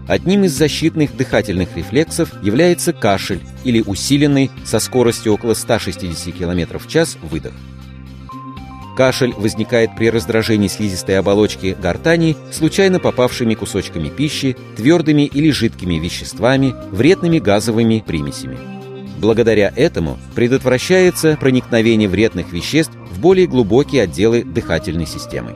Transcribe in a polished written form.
Одним из защитных дыхательных рефлексов является кашель или усиленный со скоростью около 160 км в час выдох. Кашель возникает при раздражении слизистой оболочки гортани случайно попавшими кусочками пищи, твердыми или жидкими веществами, вредными газовыми примесями. Благодаря этому предотвращается проникновение вредных веществ в более глубокие отделы дыхательной системы.